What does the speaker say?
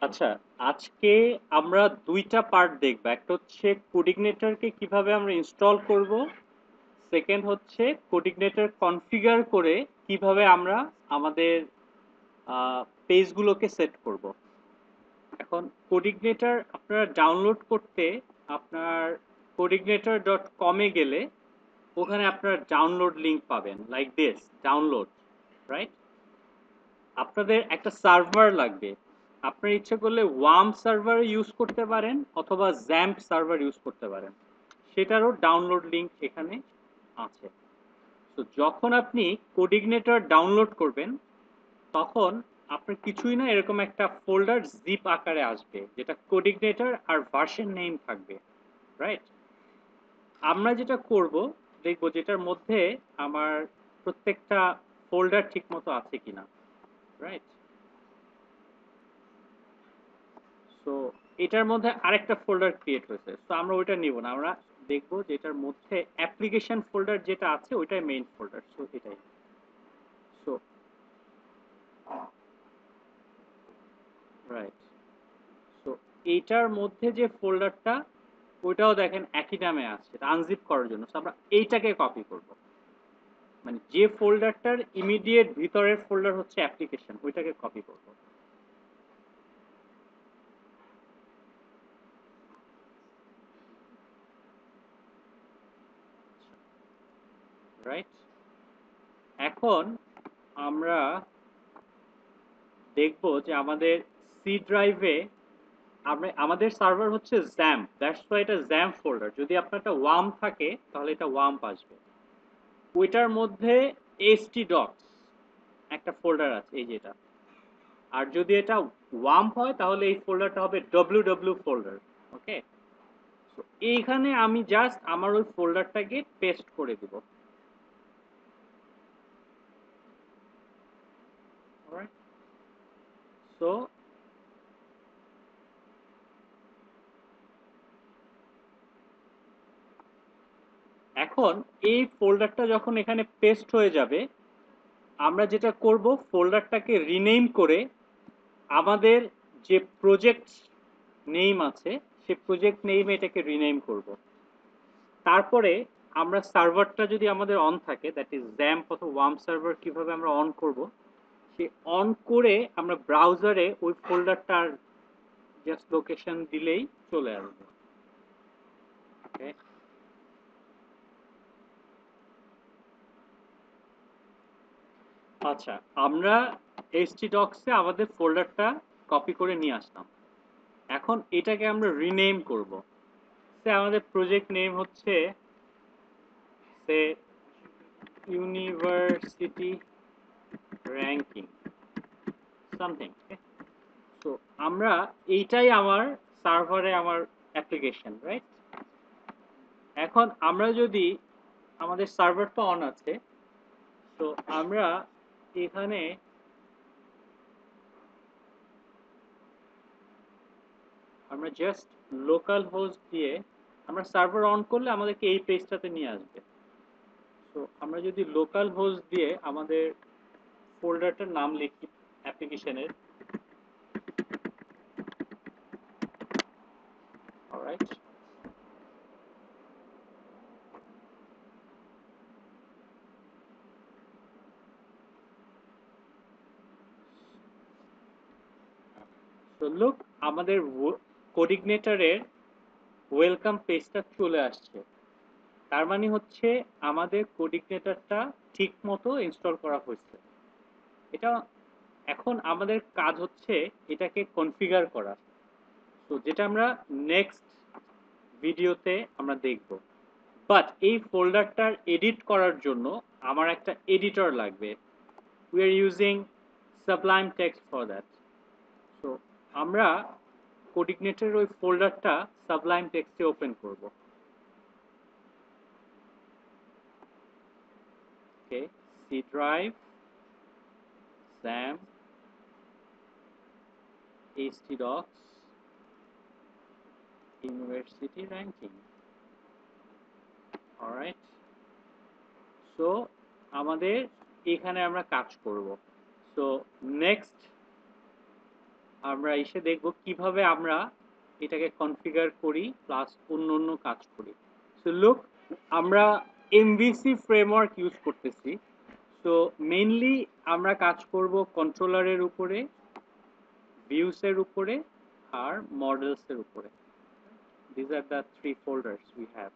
আচ্ছা, আজকে আমরা দুইটা পার্ট দেখব। একটা হচ্ছে কোডিগনেটরকে কিভাবে আমরা ইনস্টল করব, সেকেন্ড হচ্ছে কোডিগনেটর কনফিগার করে কিভাবে আমরা আমাদের পেজগুলোকে সেট করব। এখন কোডিগনেটর আপনারা ডাউনলোড করতে আপনার coordinator.com এ গেলে ওখানে আপনারা ডাউনলোড লিংক পাবেন, লাইক দিস ডাউনলোড, রাইট? আপনাদের একটা সার্ভার লাগবে। আপনার ইচ্ছে করলে ওয়ার্ম সার্ভার ইউজ করতে পারেন অথবা জ্যাম্প সার্ভার ইউজ করতে পারেন, সেটারও ডাউনলোড লিংক এখানে আছে। তো যখন আপনি কোডিগনেটর ডাউনলোড করবেন তখন আপনার কিছুই না, এরকম একটা ফোল্ডার জিপ আকারে আসবে যেটা কোডিগনেটর আর ভার্সন নেম থাকবে, রাইট? আমরা যেটা করব, দেখব যেটার মধ্যে আমার প্রত্যেকটা ফোল্ডার ঠিক মতো আছে কিনা, রাইট? সো এটার মধ্যে আরেকটা ফোল্ডার ক্রিয়েট হয়েছে, তো আমরা ওইটা নিব না, আমরা দেখব যে এটার মধ্যে অ্যাপ্লিকেশন ফোল্ডার যেটা আছে ওইটাই মেইন ফোল্ডার। সো এটাই। So right. সো এইটার মধ্যে যে ফোল্ডারটা, ওইটাও দেখেন একই নামে আছে, এটা আনজিপ করার জন্য। সো আমরা এইটাকে কপি করব, মানে যে ফোল্ডারটার ইমিডিয়েট ভিতরের ফোল্ডার হচ্ছে অ্যাপ্লিকেশন, ওইটাকে কপি করব, রাইট? এখন আমরা দেখব যে আমাদের সি ড্রাইভে আমাদের সার্ভার হচ্ছে জ্যাম্প, দ্যাটস ওয়াই এটা জ্যাম্প ফোল্ডার। যদি আপনার একটা ওয়ার্ম থাকে তাহলে এটা ওয়ার্ম আসবে। ওইটার মধ্যে এসটি ডক্স একটা ফোল্ডার আছে, এই যেটা। আর যদি এটা ওয়ার্ম হয় তাহলে এই ফোল্ডারটা হবে ডব্লিউ ডব্লিউ ফোল্ডার। ওকে, তো এইখানে আমি জাস্ট আমার ওই ফোল্ডারটাকে পেস্ট করে দিব। সো এখন এই ফোল্ডারটা যখন এখানে পেস্ট হয়ে যাবে, আমরা যেটা করব, ফোল্ডারটাকে রিনেম করে আমাদের যে প্রজেক্ট নেম আছে সেই প্রজেক্ট নেমে এটাকে রিনেম করব। তারপরে আমরা সার্ভারটা যদি আমাদের অন থাকে, দ্যাট ইজ জ্যাম্প অথবা ওয়ার্ম সার্ভার, কিভাবে আমরা অন করব, সে অন করে আমরা ব্রাউজারে ওই ফোল্ডারটার জাস্ট লোকেশন দিলেই চলে আসবে। ওকে, আচ্ছা, আমরা htdocs-এ আমাদের ফোল্ডারটা কপি করে নিয়ে আসলাম। এখন এটাকে আমরা রিনেম করব। সে আমাদের প্রজেক্ট নেম হচ্ছে সে ইউনিভার্সিটি র্যাঙ্কিং সামথিং। তো আমরা এইটাই আমার সার্ভারে আমার অ্যাপ্লিকেশন, রাইট? এখন আমরা যদি আমাদের সার্ভারটা অন আছে, তো আমরা এখানে আমরা জাস্ট লোকাল হোস্ট দিয়ে আমরা সার্ভার অন করলে আমাদেরকে এই পেজটাতে নিয়ে আসবে। তো আমরা যদি লোকাল হোস্ট দিয়ে আমাদের ফোল্ডারটার নাম লিখি অ্যাপ্লিকেশনের, অলরাইট? তো লুক, আমাদের কোডিগনেটরের ওয়েলকাম পেজটা চলে আসছে। তার মানে হচ্ছে আমাদের কোডিগনেটরটা ঠিক মতো ইনস্টল করা হয়েছে। এটা এখন আমাদের কাজ হচ্ছে এটাকে কনফিগার করা, তো যেটা আমরা নেক্সট ভিডিওতে আমরা দেখব। বাট এই ফোল্ডারটার এডিট করার জন্য আমার একটা এডিটর লাগবে। We are using Sublime Text for that. So আমরা কোডিগনেটরের ওই ফোল্ডারটা সাবলাইম টেক্সটে ওপেন করব। Okay, C drive, XAMPP, htdocs, university ranking. Alright, so আমাদের এখানে আমরা কাজ করব। সো নেক্সট আমরা এসে দেখব কিভাবে আমরা এটাকে কনফিগার করি প্লাস অন্য কাজ করি। সো লুক, আমরা এমভিসি ফ্রেমওয়ার্ক ইউজ করতেছি। সো মেইনলি আমরা কাজ করব কন্ট্রোলারের উপরে, ভিউস এর উপরে আর মডেলস এর উপরে। These are the three folders we have.